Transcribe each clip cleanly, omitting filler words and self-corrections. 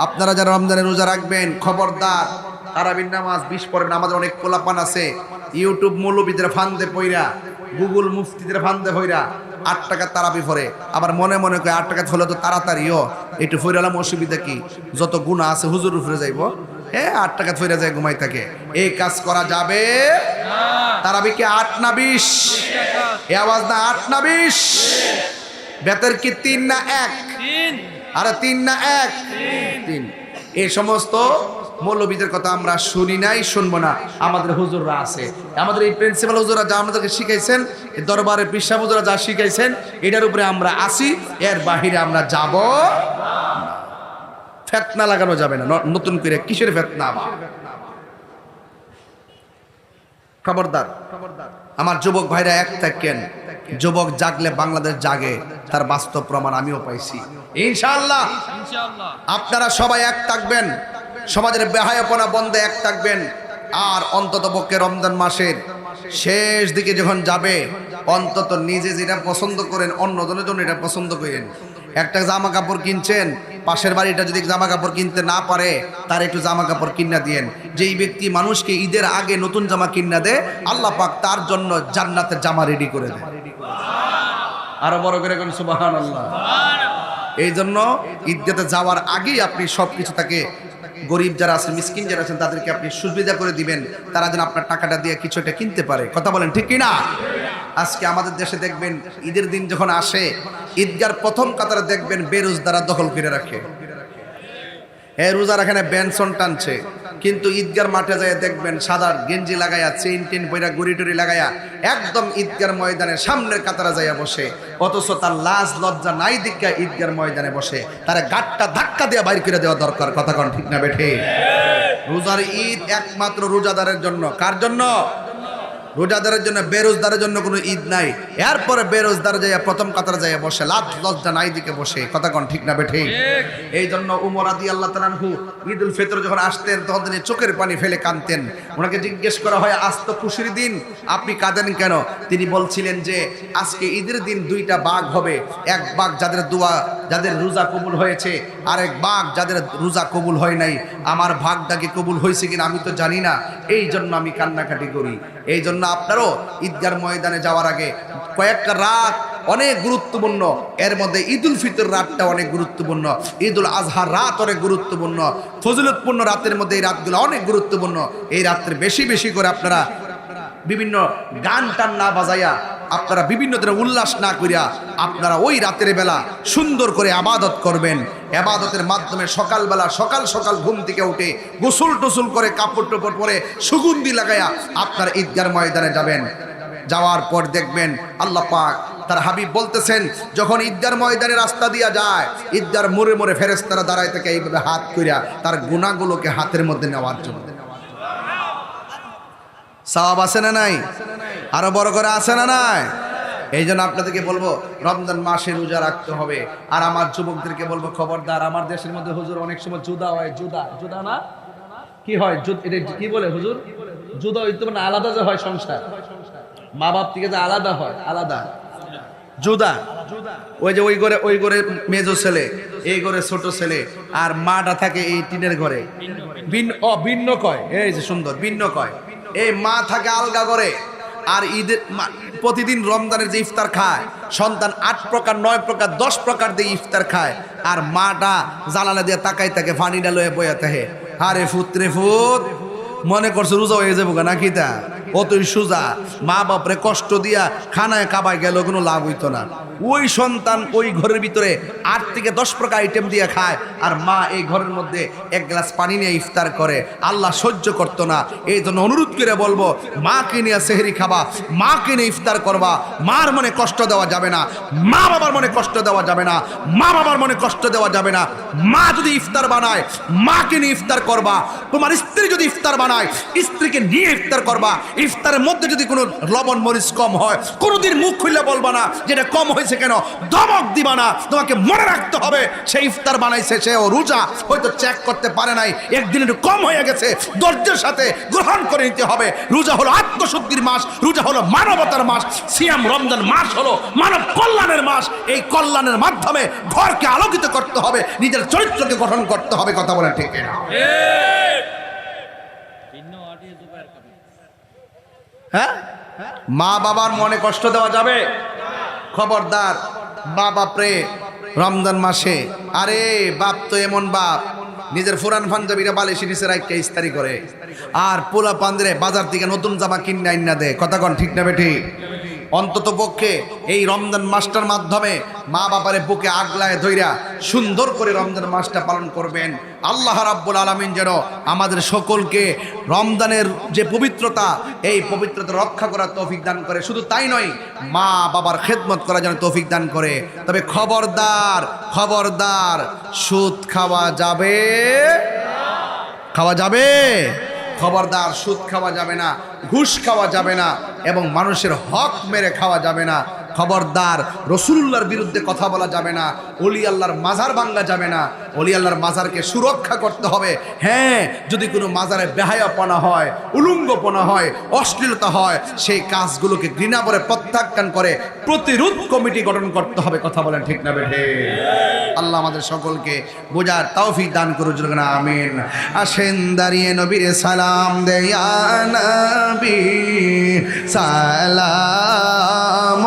আপনারা যারা রমজানের রোজা রাখবেন খবরদার তারাবির নামাজ 20 পড়েন। আমাদের অনেক পোলাপান আছে ইউটিউব মৌলবীদের ফান্দে পইরা, গুগল মুফতিদের ফান্দে পইরা 8 টাকা তারাবি পড়ে, আবার মনে মনে করে 8 টাকা হলে তো তাড়াতাড়িও একটু ফইরালাম, অসুবিধা কি, যত গুনাহ আছে হুজুর উপরে যাইব, 8 টাকা ফইরা যায় ঘুমাই থাকে। এই কাজ করা যাবে না। তারাবি কি 8 না 20? এই আওয়াজ না 8 না 20? বেতর কি 3 না 1? 3। আরে 3 না 1? 3। এই সমস্ত মৌলবীদের কথা আমরা শুনি নাই, শুনবো না। আমাদের হুজুররা আছে, আমাদের এই প্রিন্সিপাল হুজুররা যা আমাদেরকে শিখাইছেন, দরবারে পিসা হুজুররা যা শিখাইছেন, এটার উপরে আমরা আসি, এর বাহিরে আমরা যাব না। ফিতনা লাগানো যাবে না নতুন করে। কিসের ফিতনা? খবরদার আমার যুবক ভাইরা, এক থাকেন। যুবক জাগলে বাংলাদেশ জাগে, তার বাস্তব প্রমাণ আমিও পাইছি। ইনশাআল্লাহ আপনারা সবাই এক থাকবেন, সমাজের বেহায়াপনা বন্ধে এক থাকবেন। আর অন্তত পক্ষে রমজান মাসের শেষ দিকে যখন যাবে, অন্তত নিজে যেটা পছন্দ করেন অন্যজনের জন্য এটা পছন্দ করেন। একটা জামা কাপড় কিনছেন, পাশের বাড়িটা যদি জামা কাপড় কিনতে না পারে, তার একটু জামা কাপড় কিনা দিয়েন। যেই ব্যক্তি মানুষকে ঈদের আগে নতুন জামা কিনা দেয়, আল্লাহ পাক তার জন্য জান্নাতের জামা রেডি করে দেয়। আরো বড় করে কোন সুবহানাল্লাহ। এই জন্য ঈদগাতে যাওয়ার আগেই আপনি সবকিছু তাকে, গরিব যারা আছেন, মিসকিন যারা আছেন, তাদেরকে আপনি সুবিধা করে দিবেন, তারা যেন আপনার টাকাটা দিয়ে কিছু একটা কিনতে পারে। কথা বলেন ঠিক কিনা? আজকে আমাদের দেশে দেখবেন ঈদের দিন যখন আসে, ঈদগার প্রথম কাতারে দেখবেন বেরোজদারা দখল করে রাখে। রোজার এখানে বেনসন টানছে, কিন্তু ঈদগার মাঠে যায় দেখবেন সাদা গেঞ্জি লাগাইয়া, চেইন টেন পয়রা, গড়ি টড়ি লাগাইয়া একদম ঈদগার ময়দানের সামনের কাতারে যাইয়া বসে। অথচ তার লাজ লজ্জা নাই দিকা ঈদগার ময়দানে বসে, তার গাটটা ধাক্কা দিয়ে বাইর করে দেওয়া দরকার। কথা কোন ঠিক না বেঠে? রোজার ঈদ একমাত্র রোজাদারের জন্য। কার জন্য? রোজাদারের জন্য। বেরোজদারের জন্য কোনো ঈদ নাই। এরপরে বেরোজদার যাইয়া প্রথম কাতারে যাইয়া বসে, লাজ লজ্জা নাই দিকে বসে। কথা কোন ঠিক না বেঠে? এই জন্য উমর রাদিয়াল্লাহু তাআলা আনহু ঈদুল ফিতর যখন আসতেন, তখন তিনি চোখের পানি ফেলে কাঁদতেন। ওনাকে জিজ্ঞেস করা হয়, আজ তো খুশির দিন, আপনি কাঁদেন কেন? তিনি বলছিলেন যে আজকে ঈদের দিন 2টা ভাগ হবে। এক ভাগ যাদের দোয়া, যাদের রোজা কবুল হয়েছে, আরেক ভাগ যাদের রোজা কবুল হয় নাই। আমার ভাগটা কি কবুল হয়েছে কিনা আমি তো জানি না, এই জন্য আমি কান্নাকাটি করি। এই জন্য আপনারও ঈদগার ময়দানে যাওয়ার আগে কয়েকটা রাত অনেক গুরুত্বপূর্ণ। এর মধ্যে ঈদুল ফিতর রাতটা অনেক গুরুত্বপূর্ণ, ঈদুল আজহার রাত অনেক গুরুত্বপূর্ণ, ফজিলতপূর্ণ রাতের মধ্যে এই রাতগুলো অনেক গুরুত্বপূর্ণ। এই রাত্রে বেশি বেশি করে আপনারা বিভিন্ন গান টান না বাজাইয়া, আপনারা বিভিন্ন ধরনের উল্লাস না করিয়া, আপনারা ওই রাতের বেলা সুন্দর করে আবাদত করবেন। আবাদতের মাধ্যমে সকালবেলা সকাল সকাল ঘুম থেকে উঠে গোসল টোসল করে, কাপড় টোপড় পরে, সুগন্ধি লাগাইয়া আপনার ঈদগার ময়দানে যাবেন। যাওয়ার পর দেখবেন আল্লাহ পাক তার হাবিব বলতেছেন, যখন ঈদগার ময়দানে রাস্তা দিয়া যায়, ঈদগার মোড়ে মোড়ে ফেরেশতারা দাঁড়ায় থেকে এইভাবে হাত কইরা তার গুনাহগুলোকে হাতের মধ্যে নেওয়ার জন্য। সওয়াব আছে না নাই? আরো বড় করে আছে না নাই? এই জন্য আপনাদেরকে বলবো রমজান মাসে রোজা রাখতে হবে। আর আমার যুবকদেরকে বলবো, খবরদার, আমার দেশের মধ্যে হুজুর অনেক সময় জুদা হয়। জুদা না কি হয়? এটা কি বলে হুজুর? জুদা হইতে মানে আলাদা যে হয় সংসার, মা বাপ থেকে যে আলাদা হয়, আলাদা জুদা। ওই যে ওই ঘরে মেজো ছেলে, এই ঘরে ছোট ছেলে, আর মাটা থাকে এই টিনের ঘরে। ভিন্ন কয়, এই যে সুন্দর ভিন্ন কয়। এই মা থাকে আলগা করে। আর ঈদের প্রতিদিন রমজানের যে ইফতার খায়, সন্তান 8 প্রকার 9 প্রকার 10 প্রকার দিয়ে ইফতার খায়, আর মাটা জানালা দিয়ে তাকাই থাকে, ফানিটা লয়ে বইয়া থাকে। আরে ফুতরে ফুত, মনে করছে রোজা হয়ে যাবো নাকি? তা অতই সোজা। মা বাপরে কষ্ট দিয়া খানায় কাবায় গেল, কোনো লাভ হইতো না। ওই সন্তান ওই ঘরের ভিতরে 8 থেকে 10 প্রকার আইটেম দিয়ে খায়, আর মা এই ঘরের মধ্যে 1 গ্লাস পানি নিয়ে ইফতার করে। আল্লাহ সহ্য করতো না। এই জন্য অনুরোধ করে বলবো, মাকে নিয়ে সেহরি খাবা, মাকে নিয়ে ইফতার করবা। মার মনে কষ্ট দেওয়া যাবে না, মা বাবার মনে কষ্ট দেওয়া যাবে না, মা বাবার মনে কষ্ট দেওয়া যাবে না। মা যদি ইফতার বানায়, মাকে নিয়ে ইফতার করবা। তোমার স্ত্রী যদি ইফতার বানায়, স্ত্রীকে নিয়ে ইফতার করবা। ইফতারের মধ্যে যদি কোনো লবণ মরিচ কম হয় কোনোদিন মুখ খুলে বলবা না যেটা কম হয়েছে কেন, ধমক দিবা না। তোমাকে মনে রাখতে হবে সে ইফতার বানাইছে, সে ও রোজা হয়তো চেক করতে পারে নাই, একদিন একটু কম হয়ে গেছে, ধৈর্যের সাথে গ্রহণ করে নিতে হবে। রোজা হলো আত্মশুদ্ধির মাস, রোজা হলো মানবতার মাস, সিয়াম রমজান মাস হলো মানব কল্যাণের মাস। এই কল্যাণের মাধ্যমে ঘরকে আলোকিত করতে হবে, নিজের চরিত্রকে গঠন করতে হবে। কথা বলেন ঠিক না? হ্যাঁ, মা বাবার মনে কষ্ট দেওয়া যাবে? খবরদার। বাপ বাপরে রমজান মাসে, আরে বাপ তো এমন বাপ নিজের ফুরান পাঞ্জাবিরা বালিশে নিচে রাখতে ইস্তারি করে, আর পোলা পান্দিরে বাজার থেকে নতুন জামা কিনে আইনা দেয়। কথা কন ঠিক না বেঠি? অন্তত পক্ষে এই রমজান মাসটার মাধ্যমে মা বাবারে বুকে আগলায় ধইরা সুন্দর করে রমজান মাসটা পালন করবেন। আল্লাহ রাব্বুল আলামিন যেন আমাদের সকলকে রমজানের যে পবিত্রতা, এই পবিত্রতা রক্ষা করার তৌফিক দান করে। শুধু তাই নয়, মা বাবার খেদমত করার জন্য তৌফিক দান করে। তবে খবরদার, খবরদার, সুদ খাওয়া যাবে? খাওয়া যাবে? খবরদার, সুদ খাওয়া যাবে না, ঘুষ খাওয়া যাবে না, এবং মানুষের হক মেরে খাওয়া যাবে না। খবরদার, রাসূলুল্লাহর বিরুদ্ধে কথা বলা যাবে না, ওলি আল্লাহর মাজার ভাঙা যাবে না। ওলি আল্লাহর মাজারকে সুরক্ষা করতে হবে। হ্যাঁ, যদি কোনো মাজারে বেহায়াপনা হয়, উলঙ্গপনা হয়, অশ্লীলতা হয়, সেই কাজগুলোকে ঘৃণা করে প্রত্যাখ্যান করে প্রতিরোধ কমিটি গঠন করতে হবে। কথা বলেন ঠিক না বেঠে? আল্লাহ আমাদের সকলকে বোঝার তৌফিক দান করুন, জোরে আমিন। আসেন দাঁড়িয়ে নবীর সালাম দেয়া নবী সালাম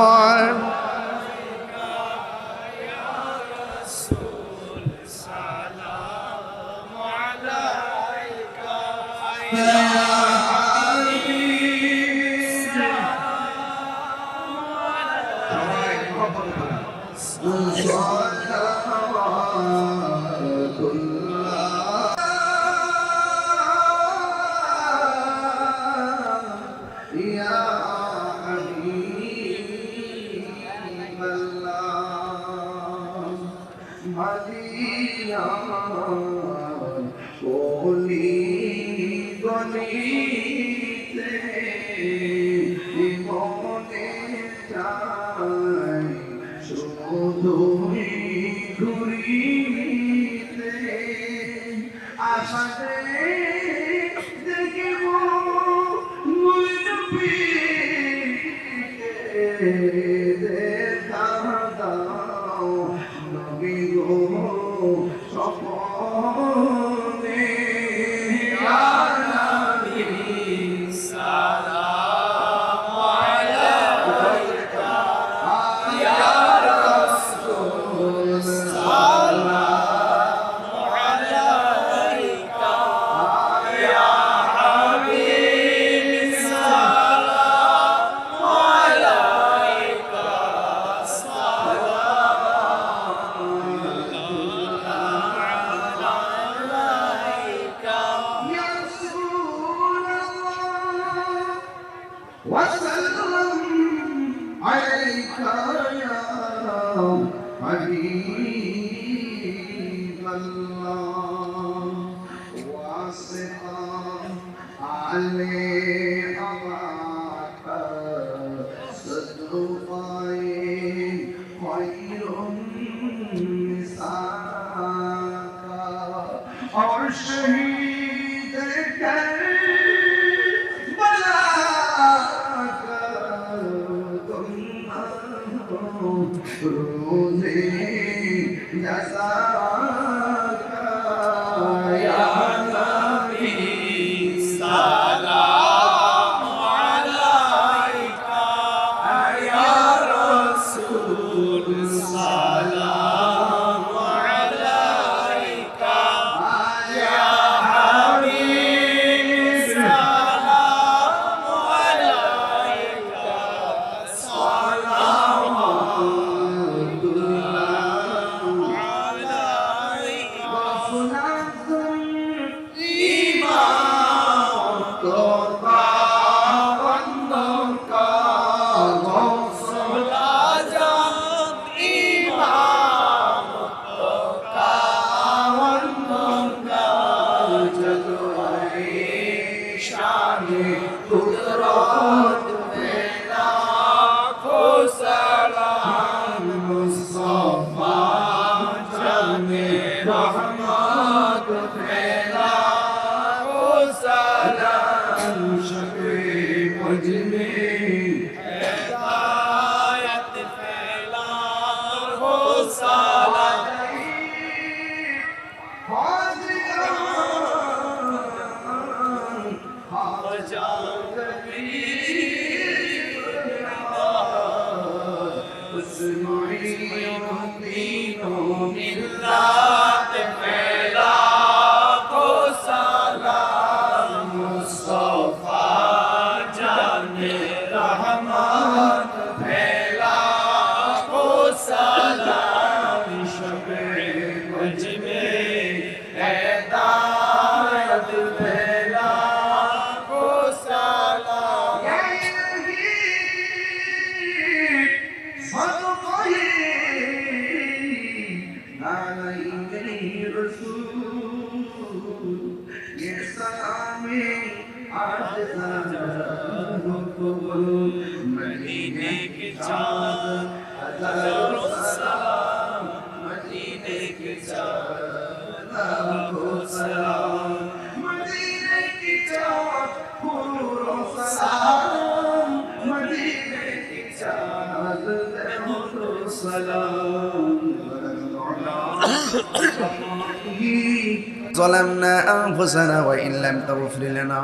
ظلمنا أنفسنا وإن لم تغفر لنا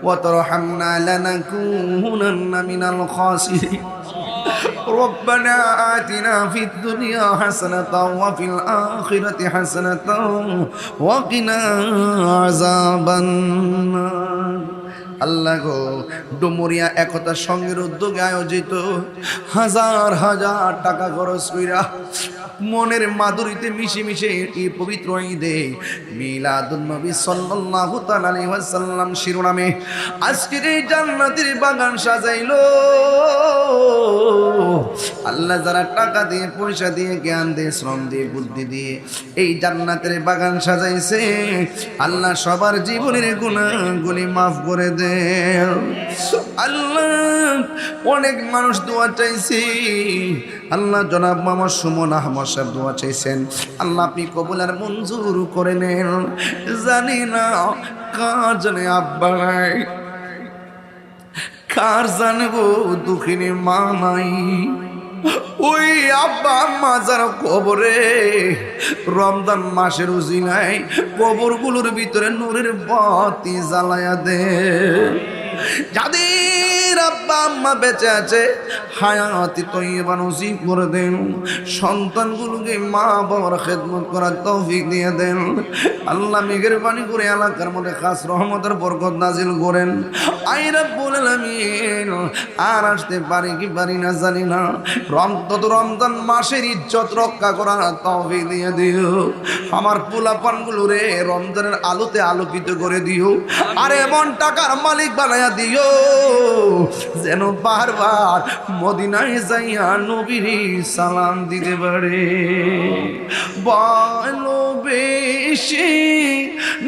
وترحمنا لنكونن من الخاسرين ربنا آتنا في الدنيا حسنة وفي الآخرة حسنة وقنا عذاب النار আল্লাহ গো, ডুমুরিয়া একতা সংঘের উদ্যোগে আয়োজিত হাজার হাজার টাকা খরচ কইরা মনের মাধুরীতে মিশে মিশে এই পবিত্র ঈদে মিলাদুন নবী সাল্লাল্লাহু তাআলা আলাইহি ওয়াসাল্লাম শিরোনামে আজকের এই জান্নাতের বাগান সাজাইলো। আল্লাহ যারা টাকা দিয়ে, পয়সা দিয়ে, জ্ঞান দিয়ে, শ্রম দিয়ে, বুদ্ধি দিয়ে এই জান্নাতের বাগান সাজাইছে, আল্লাহ সবার জীবনের গুনাহগুলি মাফ করে দে। আল্লাহ অনেক মানুষ দোয়া চাইছে, আল্লাহ জনাব মোহাম্মদ সুমন আহমদ সাহেব দোয়া চাইছেন, আল্লাহ আপনি কবুল আর মঞ্জুর করে নেন। জানি না কার জানে আব্বা নাই, কার জানবো দুঃখিনী মা নাই, ওই আব্বা আম্মা যারা কবরে রমজান মাসের উজিলায় কবরগুলোর ভিতরে নূরের বাতি জ্বালায়া দে। যাদের আব্বা আম্মা বেঁচে আছে হায়াতি তৈয়বা নসিব করে দেন, সন্তানগুলোকে মা বাবার খেদমত করার তৌফিক দিয়ে দেন। আল্লাহ মেহেরবানি করে এলাকার মধ্যে খাস রহমতের বরকত নাজিল করেন। আই রাব্বুল আলামিন, আর আসতে পারি কি পারি না জানি না, রমজান মাসের ইজ্জত রক্ষা করার তৌফিক দিয়ে দিও। আমার পোলাপানগুলো রে রমজানের আলোতে আলোকিত করে দিও, আর এমন টাকার মালিক বানায়া দিও যেন বারবার মদিনায় যাইয়া নবীর সালাম দিতে পারে। ভালোবেসে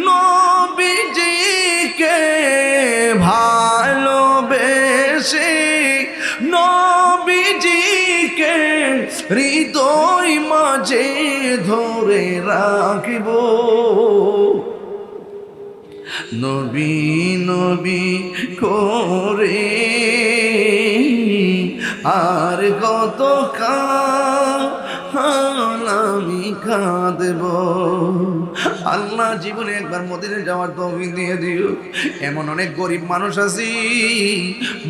নবীজিকে, ভালোবেসে নবীজিকে হৃদয় মাঝে ধরে রাখিব। নবী নবী করে আর কত আমি কাঁদব। আল্লাহ জীবনে একবার মদিনা যাওয়ার তৌফিক দিয়ে দিও। এমন অনেক গরিব মানুষ আছি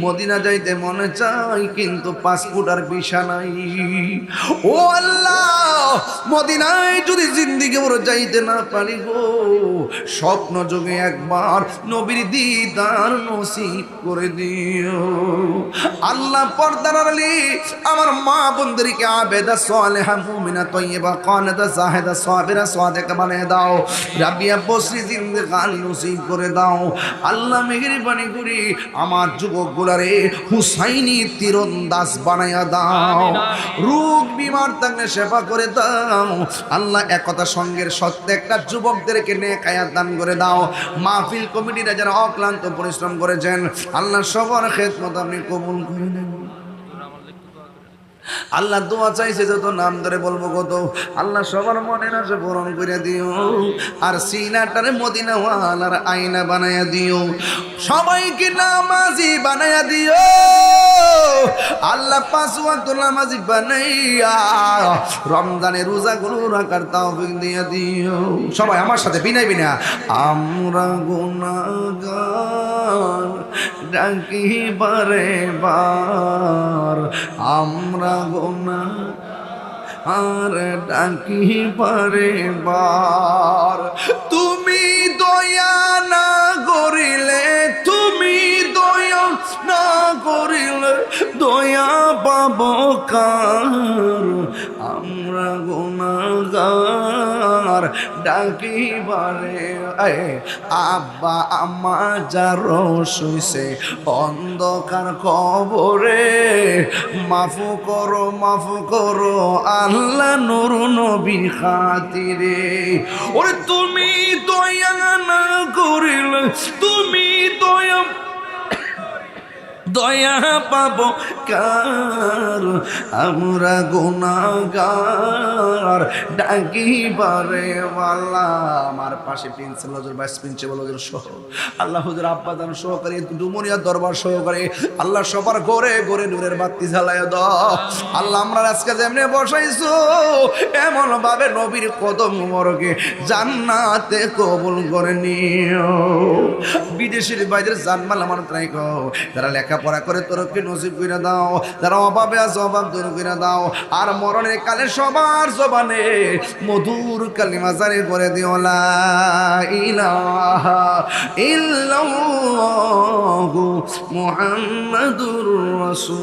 মদিনা যাইতে মনে চাই কিন্তু পাসপোর্ট আর ভিসা নাই। ও আল্লাহ, মদিনায় যদি জিন্দিগি বড় যাইতে না পারি গো, স্বপ্ন যোগে একবার নবীর দিদার নসিব করে দিও। আল্লাহ পর্দার আড়ালে আমার মা বোনদেরকে আবেদা সালেহা মুমিনা তয়্যিবা কানিতা জাহিদা সাবিরা সাদিকা বানিয়ে দাও। রাবিয়া বসরি জিন্দেগানি নসিব করে দাও। আল্লাহ মেহেরবানি করে আমার যুবকগুলারে হুসাইনি তীরন্দাজ বানাইয়া দাও। রোগ বিমার থাকলে সেবা করে দাও। আল্লাহ একতা সঙ্গের প্রত্যেকটা যুবকদেরকে নেক হায়াত দান করে দাও। মাহফিল কমিটিরা যারা অক্লান্ত পরিশ্রম করেছেন আল্লাহ সবার খেদমত আপনি কবুল করে নেন। আল্লাহ দোয়া চাইছে যত নাম ধরে বলবো কত, আল্লাহ সবার মনের আশা পূরণ করে দিও, আর সিনাটারে মদিনাওয়ালার আয়না বানায়া দিও, সবাইকে নামাজি বানায়া দিও আল্লাহ, 5 ওয়াক্ত নামাজি বানাইয়া রমজানে রোজাগুলো রাখার তৌফিক দিয়ে দিও। সবাই আমার সাথে বিনয় বিনা, আমরা গুনাহগার ডাকি বারে বার, আমরা গুনাহগার ডাকি বারে বার, তুমি দয়া না করিলে, তুমি দয়া না করিলে দয়া পাবো কার, আমরা গুনাহগার ডাকি বারে। আব্বা আম্মা যারো শুইছে অন্ধকার কবরে, মাফু করো আল্লাহ নূর নবী খাতিরে। ওরে তুমি দয়া না করিলে, তুমি দয়া পাবো কার, আমরা গুনাহগার ডাকি বারে ওয়াল্লাহ। আমার পাশে প্রিন্সিপাল হুজুর, ভাইস প্রিন্সিপাল হুজুর সহ আল্লাহ হুজুর আব্বাদান সহকারে ডুমুরিয়া দরবার সহকারে আল্লাহ সবার ঘরে ঘরে নূরের বাতি জ্বালায় দাও আল্লাহ। আমরা আজকে যেমনি বসাইছো এমন ভাবে নবীর কদম মোবারকে জান্নাতে কবুল করে নিও। বিদেশের বাইরের জানমাল আমার তাই কো, যারা লেখাপড়া করে তোরকে নসিব করে দাও, যারা অভাবে আছে অভাব দূর করে দাও, আর মরণের কালে সবার জবানে মধুর কালিমা জারি করে দিও লা ইলাহা ইল্লাল্লাহু মুহাম্মাদুর রাসূল।